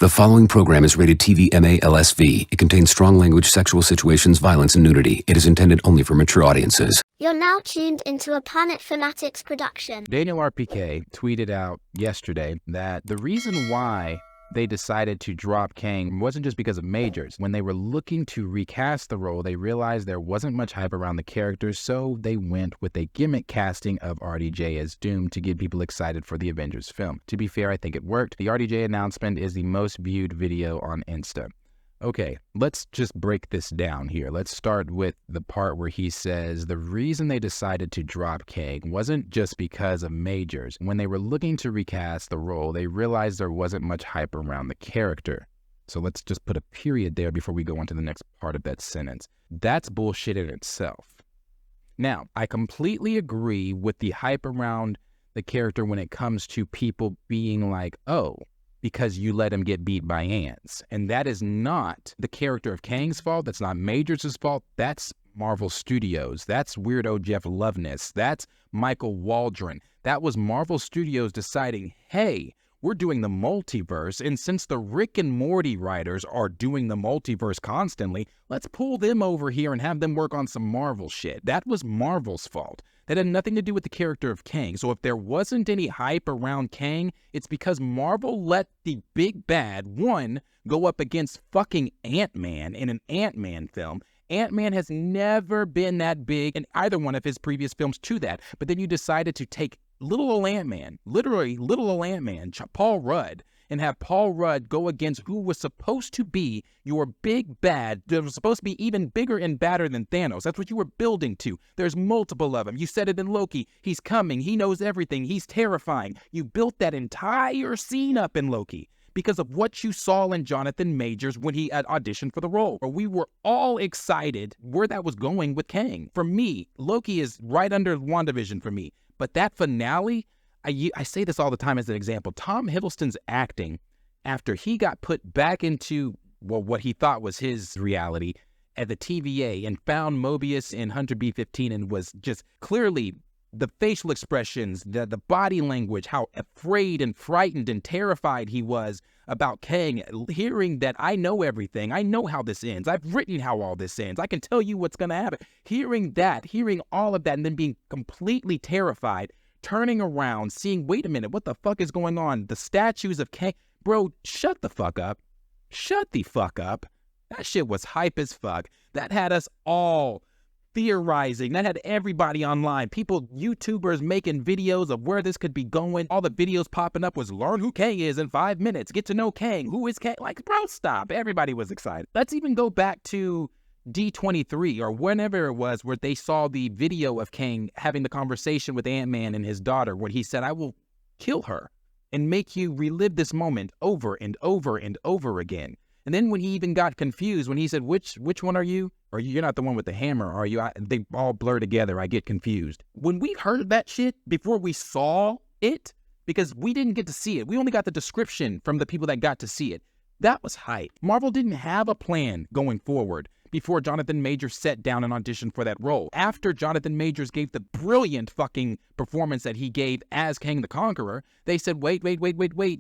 The following program is rated TV MA-LSV. It contains strong language, sexual situations, violence, and nudity. It is intended only for mature audiences. You're now tuned into a Planet Fanatix production. Daniel RPK tweeted out yesterday that the reason why they decided to drop Kang wasn't just because of Majors. When they were looking to recast the role, they realized there wasn't much hype around the character, so they went with a gimmick casting of RDJ as Doom to get people excited for the Avengers film. To be fair, I think it worked. The RDJ announcement is the most viewed video on Insta. Okay, let's just break this down here. Let's start with the part where he says the reason they decided to drop Kang wasn't just because of Majors. When they were looking to recast the role, they realized there wasn't much hype around the character. So let's just put a period there before we go on to the next part of that sentence. That's bullshit in itself. Now, I completely agree with the hype around the character when it comes to people being like, oh, because you let him get beat by ants. And that is not the character of Kang's fault. That's not Majors' fault. That's Marvel Studios. That's weirdo Jeff Loveness. That's Michael Waldron. That was Marvel Studios deciding, hey, we're doing the multiverse, and since the Rick and Morty writers are doing the multiverse constantly, let's pull them over here and have them work on some Marvel shit. That was Marvel's fault. That had nothing to do with the character of Kang. So if there wasn't any hype around Kang, it's because Marvel let the big bad, one, go up against fucking Ant-Man in an Ant-Man film. Ant-Man has never been that big in either one of his previous films to that. But then you decided to take little old Ant-Man, literally little old Ant-Man, Paul Rudd, and have Paul Rudd go against who was supposed to be your big bad, that was supposed to be even bigger and badder than Thanos. That's what you were building to. There's multiple of them. You said it in Loki. He's coming. He knows everything. He's terrifying. You built that entire scene up in Loki because of what you saw in Jonathan Majors when he had auditioned for the role. We were all excited where that was going with Kang. For me, Loki is right under WandaVision for me. But that finale, I say this all the time as an example. Tom Hiddleston's acting after he got put back into what he thought was his reality at the TVA and found Mobius in Hunter B-15 and was just clearly the facial expressions, the body language, how afraid and frightened and terrified he was about Kang, hearing that I know everything. I know how this ends. I've written how all this ends. I can tell you what's going to happen. Hearing that, hearing all of that, and then being completely terrified, turning around, seeing, wait a minute, what the fuck is going on? The statues of Kang. Bro, shut the fuck up. Shut the fuck up. That shit was hype as fuck. That had us all theorizing. That had everybody online. People, YouTubers making videos of where this could be going. All the videos popping up was learn who Kang is in 5 minutes. Get to know Kang. Who is Kang? Like, bro, stop. Everybody was excited. Let's even go back to D23 or whenever it was where they saw the video of Kang having the conversation with Ant-Man and his daughter when he said, I will kill her and make you relive this moment over and over and over again. And then when he even got confused, when he said, which one are you? Or you're not the one with the hammer, are you? They all blur together. I get confused. When we heard that shit before we saw it, because we didn't get to see it. We only got the description from the people that got to see it. That was hype. Marvel didn't have a plan going forward before Jonathan Majors sat down and auditioned for that role. After Jonathan Majors gave the brilliant fucking performance that he gave as Kang the Conqueror, they said, wait,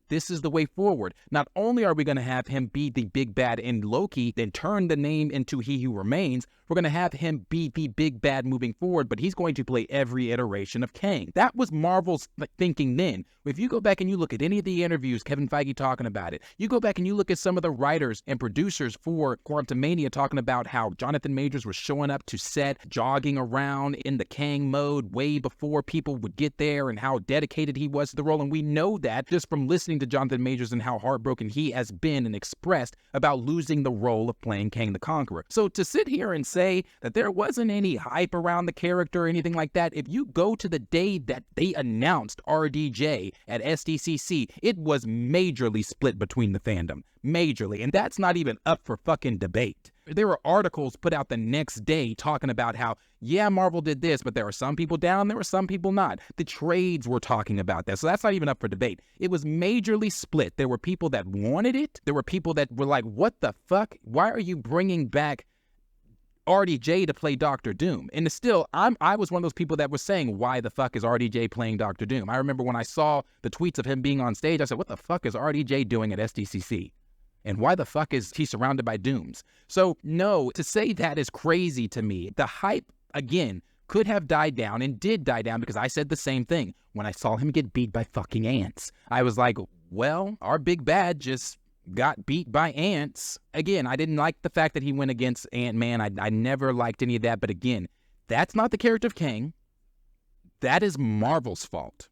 this is the way forward. Not only are we going to have him be the big bad in Loki, then turn the name into He Who Remains, we're going to have him be the big bad moving forward, but he's going to play every iteration of Kang. That was Marvel's thinking then. If you go back and you look at any of the interviews, Kevin Feige talking about it, you go back and you look at some of the writers and producers for Quantumania talking about how Jonathan Majors was showing up to set, jogging around in the Kang mode way before people would get there and how dedicated he was to the role. And we know that just from listening to Jonathan Majors and how heartbroken he has been and expressed about losing the role of playing Kang the Conqueror. So to sit here and say that there wasn't any hype around the character or anything like that, if you go to the day that they announced RDJ at SDCC, it was majorly split between the fandom. Majorly. And that's not even up for fucking debate. There were articles put out the next day talking about how, yeah, Marvel did this, but there were some people down, there were some people not. The trades were talking about that. So that's not even up for debate. It was majorly split. There were people that wanted it. There were people that were like, what the fuck? Why are you bringing back RDJ to play Doctor Doom? And still, I was one of those people that was saying, why the fuck is RDJ playing Doctor Doom? I remember when I saw the tweets of him being on stage, I said, what the fuck is RDJ doing at SDCC? And why the fuck is he surrounded by dooms? So no, to say that is crazy to me. The hype, again, could have died down and did die down because I said the same thing. When I saw him get beat by fucking ants, I was like, well, our big bad just got beat by ants. Again, I didn't like the fact that he went against Ant-Man. I never liked any of that. But again, that's not the character of Kang. That is Marvel's fault.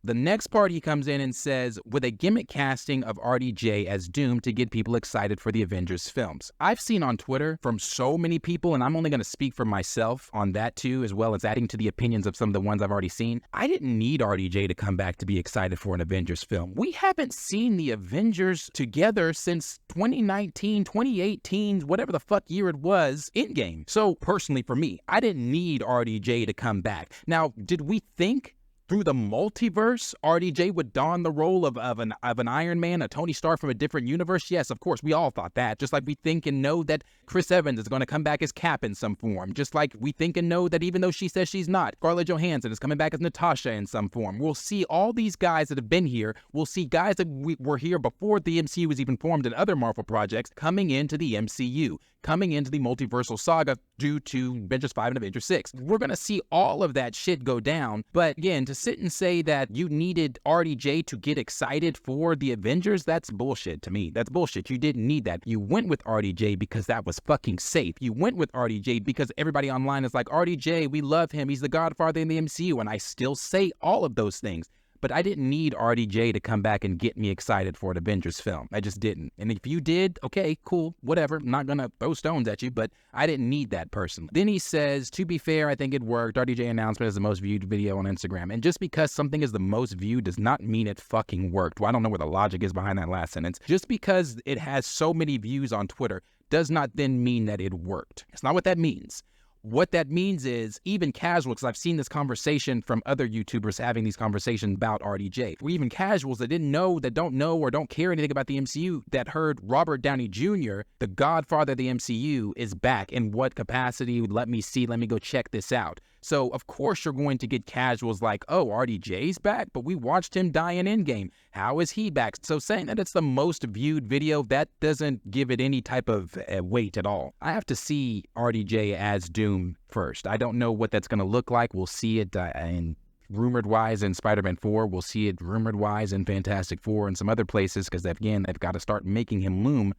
The next part he comes in and says, with a gimmick casting of RDJ as Doom to get people excited for the Avengers films. I've seen on Twitter from so many people, and I'm only going to speak for myself on that too, as well as adding to the opinions of some of the ones I've already seen. I didn't need RDJ to come back to be excited for an Avengers film. We haven't seen the Avengers together since 2019, 2018, whatever the fuck year it was, Endgame. So personally for me, I didn't need RDJ to come back. Now, did we think through the multiverse, RDJ would don the role of an Iron Man, a Tony Stark from a different universe? Yes, of course, we all thought that. Just like we think and know that Chris Evans is going to come back as Cap in some form. Just like we think and know that even though she says she's not, Scarlett Johansson is coming back as Natasha in some form. We'll see all these guys that have been here. We'll see guys that were here before the MCU was even formed in other Marvel projects coming into the MCU, coming into the multiversal saga due to Avengers 5 and Avengers 6. We're going to see all of that shit go down. But again, to sit and say that you needed RDJ to get excited for the Avengers, that's bullshit to me. That's bullshit. You didn't need that. You went with RDJ because that was fucking safe. You went with RDJ because everybody online is like, RDJ, we love him. He's the godfather in the MCU. And I still say all of those things. But I didn't need RDJ to come back and get me excited for an Avengers film. I just didn't. And if you did, okay, cool, whatever. I'm not going to throw stones at you, but I didn't need that personally. Then he says, to be fair, I think it worked. RDJ announcement is the most viewed video on Instagram. And just because something is the most viewed does not mean it fucking worked. Well, I don't know where the logic is behind that last sentence. Just because it has so many views on Twitter does not then mean that it worked. It's not what that means. What that means is even casual, because I've seen this conversation from other YouTubers having these conversations about RDJ, or even casuals that didn't know, that don't know or don't care anything about the MCU, that heard Robert Downey Jr., the godfather of the MCU, is back. In what capacity? Let me see. Let me go check this out. So, of course, you're going to get casuals like, oh, RDJ's back, but we watched him die in Endgame. How is he back? So saying that it's the most viewed video, that doesn't give it any type of weight at all. I have to see RDJ as Doom first. I don't know what that's going to look like. We'll see it in rumored-wise in Spider-Man 4. We'll see it rumored-wise in Fantastic Four and some other places because, again, they've got to start making him loom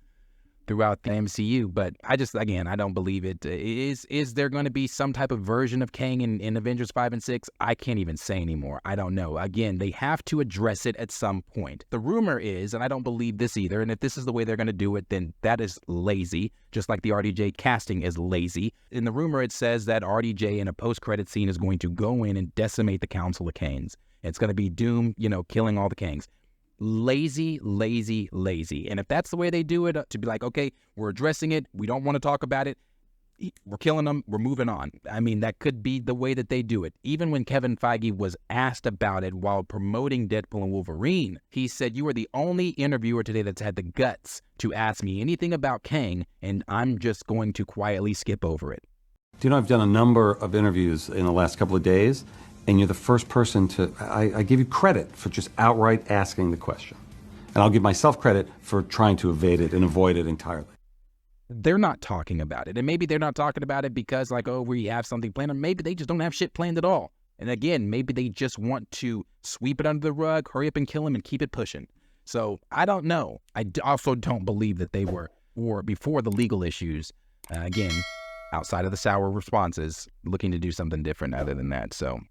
throughout the MCU, but I don't believe it. Is there going to be some type of version of Kang in Avengers 5 and 6? I can't even say anymore. I don't know. Again, they have to address it at some point. The rumor is, and I don't believe this either, and if this is the way they're going to do it, then that is lazy, just like the RDJ casting is lazy. In the rumor, it says that RDJ in a post-credit scene is going to go in and decimate the Council of Kangs. It's going to be Doom, killing all the Kangs. Lazy, lazy, lazy. And if that's the way they do it, to be like, okay, we're addressing it, we don't want to talk about it, we're killing them, we're moving on. I mean, that could be the way that they do it. Even when Kevin Feige was asked about it while promoting Deadpool and Wolverine, he said, you are the only interviewer today that's had the guts to ask me anything about Kang, and I'm just going to quietly skip over it. Do you know, I've done a number of interviews in the last couple of days, and you're the first person to, I give you credit for just outright asking the question. And I'll give myself credit for trying to evade it and avoid it entirely. They're not talking about it. And maybe they're not talking about it because, like, oh, we have something planned. Or maybe they just don't have shit planned at all. And again, maybe they just want to sweep it under the rug, hurry up and kill him and keep it pushing. So I don't know. I also don't believe that they were, or before the legal issues, again, outside of the sour responses, looking to do something different other than that. So